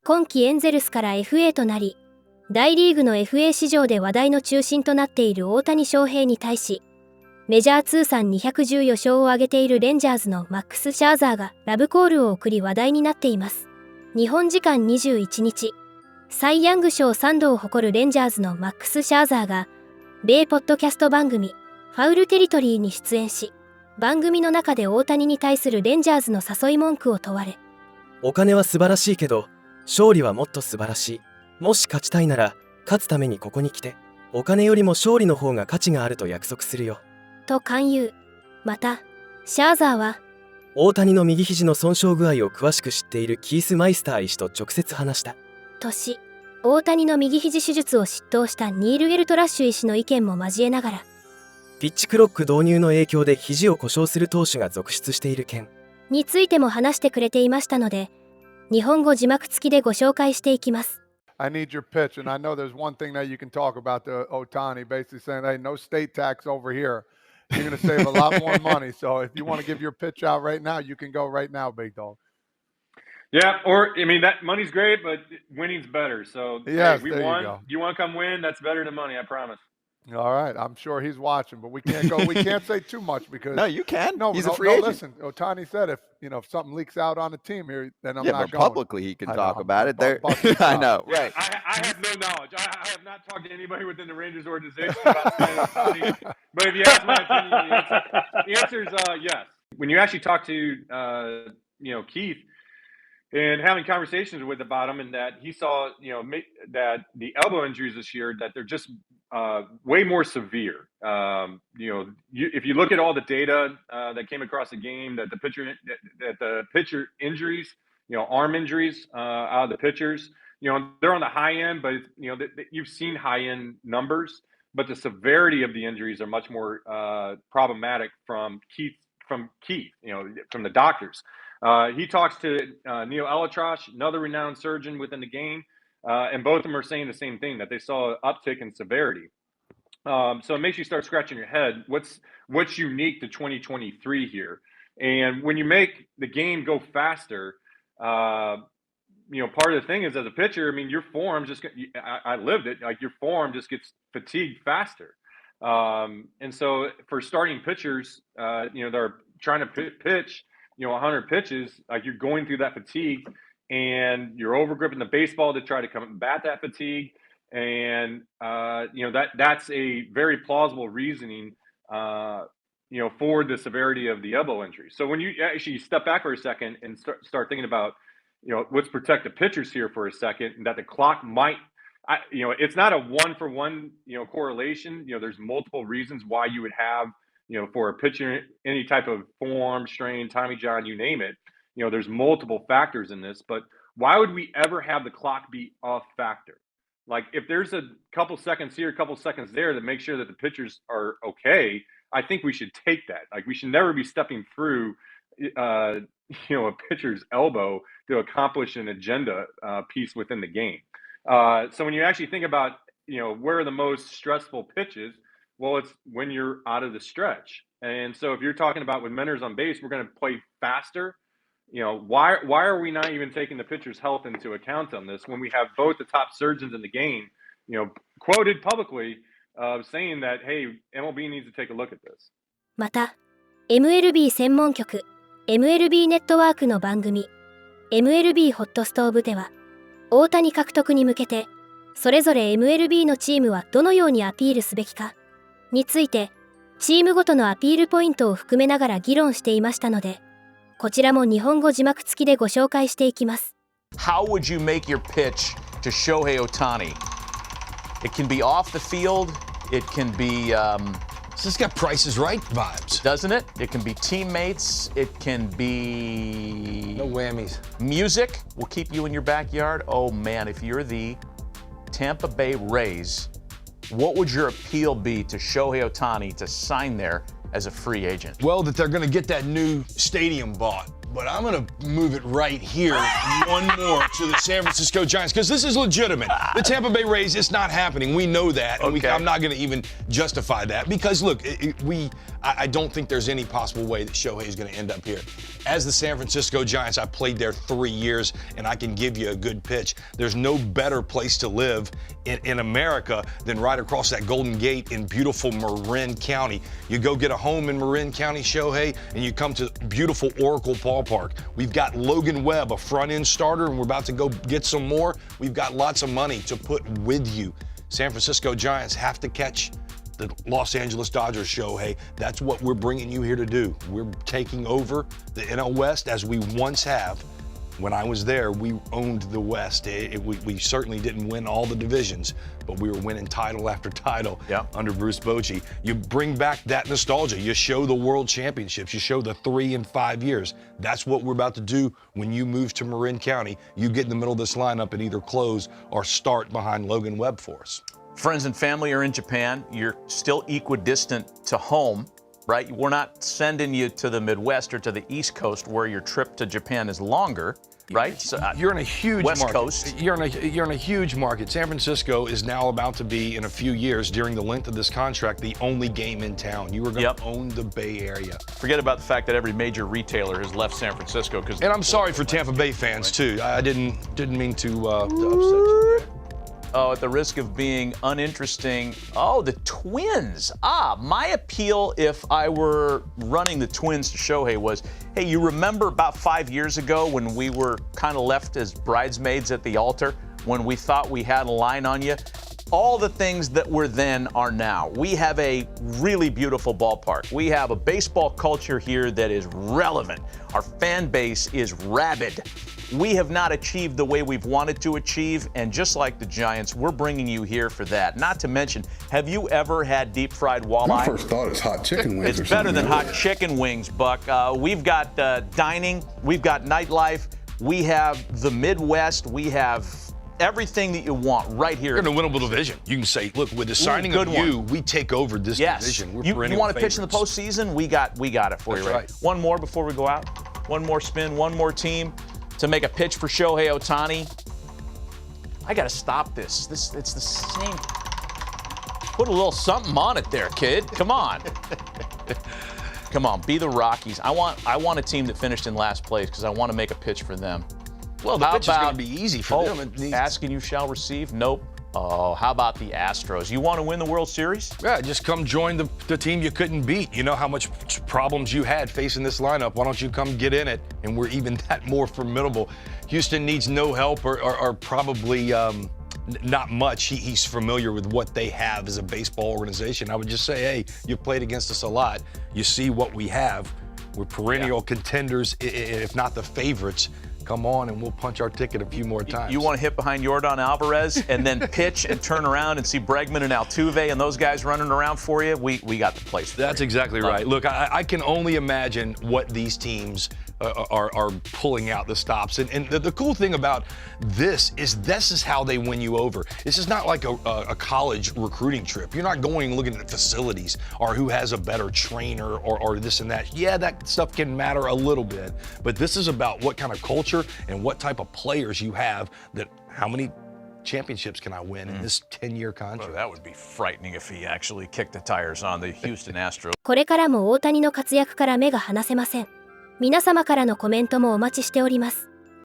今季エンゼルスから FA となり、大リーグの FA 市場で話題の中心となっている大谷翔平に対し、メジャー通算214勝を挙げているレンジャーズのマックス・シャーザーがラブコールを送り話題になっています。日本時間21日、サイ・ヤング賞3度を誇るレンジャーズのマックス・シャーザーが、米ポッドキャスト番組、ファウルテリトリーに出演し、番組の中で大谷に対するレンジャーズの誘い文句を問われ、お金は素晴らしいけど、勝利はもっと素晴らしい。もし勝ちたいなら、勝つためにここに来て、お金よりも勝利の方が価値があると約束するよ。と勧誘。また、シャーザーは、大谷の右肘の損傷具合を詳しく知っているキース・マイスター医師と直接話した。とし、大谷の右肘手術を執刀したニール・エルトラッシュ医師の意見も交えながら、ピッチクロック導入の影響で肘を故障する投手が続出している件についても話してくれていましたので、日本語字幕付きでご紹介していきます。I need your pitch, and I know there's one thing that you can talk about the Otani, basically saying, hey, no state tax over here. You're going to save a lot more money. So if you want to give your pitch out right now, you can go right now, big dog. Yeah, or I mean that money's great, but winning's better. So yes, hey, we there won. You go. You want to come win? That's better than money, I promise. All right, I'm sure he's watching, but we can't go. We can't say too much because no, you can. No, he's no, a free agent. Listen, Otani said if something leaks out on the team here, then I'm not but going. Publicly he can talk about it. There, I know, right? I have no knowledge. I have not talked to anybody within the Rangers organization about Otani. But if you ask my opinion, the answer is yes. When you actually talk to Keith and having conversations with about him, and that he saw that the elbow injuries this year, that they're just way more severe. If you look at all the data that came across the game, that the pitcher injuries, arm injuries out of the pitchers, they're on the high end, but you've seen high end numbers, but the severity of the injuries are much more problematic from Keith, from the doctors. He talks to Neil Elitrosh, another renowned surgeon within the game. And both of them are saying the same thing, that they saw an uptick in severity. So it makes you start scratching your head. What's unique to 2023 here? And when you make the game go faster, part of the thing is, as a pitcher, I mean, your form I lived it. Like, your form just gets fatigued faster. And so for starting pitchers, they're trying to pitch, 100 pitches, like, you're going through that fatigue. And you're overgripping the baseball to try to combat that fatigue, and that's a very plausible reasoning, for the severity of the elbow injury. So when you actually step back for a second and start thinking about, let's protect the pitchers here for a second, and that the clock might, it's not a one-for-one, correlation. There's multiple reasons why you would have, for a pitcher, any type of form, strain, Tommy John, you name it. There's multiple factors in this, but why would we ever have the clock be a factor? Like, if there's a couple seconds here, a couple seconds there that make sure that the pitchers are okay, I think we should take that. Like, we should never be stepping through, a pitcher's elbow to accomplish an agenda piece within the game. So when you actually think about, where are the most stressful pitches? Well, it's when you're out of the stretch. And so if you're talking about with men on base, we're going to play faster. Why are we not even taking the pitcher's health into account on this when we have both the top surgeons in the game, quoted publicly saying that, hey, MLB needs to take a look at this. また、MLB 専門局 MLB ネットワークの番組 MLB ホットストーブでは、大谷獲得に向けてそれぞれ MLB のチームはどのようにアピールすべきかについて、チームごとのアピールポイントを含めながら議論していましたので、こちらも日本語字幕付きでご紹介していきます。How would you make your pitch to Shohei Otani? It can be off the field. It can be. This has got Price is Right vibes. Doesn't it? It can be teammates. It can be. No whammies. Music will keep you in your backyard. Oh man, if you're the Tampa Bay Rays, what would your appeal be to Shohei Otani to sign there as a free agent? Well, that they're going to get that new stadium bought. But I'm going to move it right here, one more, to the San Francisco Giants, because this is legitimate. The Tampa Bay Rays, it's not happening. We know that. And Okay. I'm not going to even justify that because, look, I don't think there's any possible way that Shohei is going to end up here. As the San Francisco Giants, I played there 3 years, and I can give you a good pitch. There's no better place to live in America than right across that Golden Gate in beautiful Marin County. You go get a home in Marin County, Shohei, and you come to beautiful Oracle Ballpark. We've got Logan Webb, a front-end starter, and we're about to go get some more. We've got lots of money to put with you. San Francisco Giants have to catch the Los Angeles Dodgers, Shohei. That's what we're bringing you here to do. We're taking over the NL West as we once have. When I was there, we owned the West. We certainly didn't win all the divisions, but we were winning title after title under Bruce Bochy. You bring back that nostalgia. You show the World Championships. You show the 3 and 5 years. That's what we're about to do when you move to Marin County. You get in the middle of this lineup and either close or start behind Logan Webb for us. Friends and family are in Japan. You're still equidistant to home, right? We're not sending you to the Midwest or to the East Coast where your trip to Japan is longer, right? So, you're in a huge West market. Coast. You're in a huge market. San Francisco is now about to be, in a few years, during the length of this contract, the only game in town. You are going to own the Bay Area. Forget about the fact that every major retailer has left San Francisco. And I'm sorry for Tampa Bay fans too. I didn't mean to upset you. Oh, at the risk of being uninteresting, oh, the Twins. My appeal if I were running the Twins to Shohei was, hey, you remember about 5 years ago when we were kind of left as bridesmaids at the altar, when we thought we had a line on you? All the things that were then are now. We have a really beautiful ballpark. We have a baseball culture here that is relevant. Our fan base is rabid. We have not achieved the way we've wanted to achieve, and just like the Giants, we're bringing you here for that. Not to mention, have you ever had deep fried walleye? My first thought is hot chicken wings. It's better than hot chicken wings, Buck. We've got dining, we've got nightlife, we have the Midwest, we have everything that you want right here. You're in a winnable division. You can say, look, with the signing of you, we take over this division. We're you want to pitch in the favorites. postseason? We got it for you, right? One more before we go out. One more spin, one more team to make a pitch for Shohei Otani. I got to stop this. It's the same. Put a little something on it there, kid. Come on. Come on, be the Rockies. I want a team that finished in last place because I want to make a pitch for them. Well, the pitch is going to be easy for them. Ask and you shall receive? Nope. Oh, how about the Astros? You want to win the World Series? Yeah, just come join the team you couldn't beat. You know how much problems you had facing this lineup. Why don't you come get in it? And we're even that more formidable. Houston needs no help or probably not much. He's familiar with what they have as a baseball organization. I would just say, hey, you've played against us a lot. You see what we have. We're perennial contenders, if not the favorites. Come on and we'll punch our ticket a few more times. You want to hit behind Yordan Alvarez and then pitch and turn around and see Bregman and Altuve and those guys running around for you? We got the place for That's you. exactly right. Look, I can only imagine what these teams are pulling out the stops. And the cool thing about this is how they win you over. This is not like a college recruiting trip. You're not going looking at facilities or who has a better trainer or this and that. Yeah, that stuff can matter a little bit, but this is about what kind of culture and what type of players you have, that how many championships can I win in this 10-year contract? Well, that would be frightening if he actually kicked the tires on the Houston Astros. これからも大谷の活躍から目が離せません。皆様からのコメントもお待ちしております。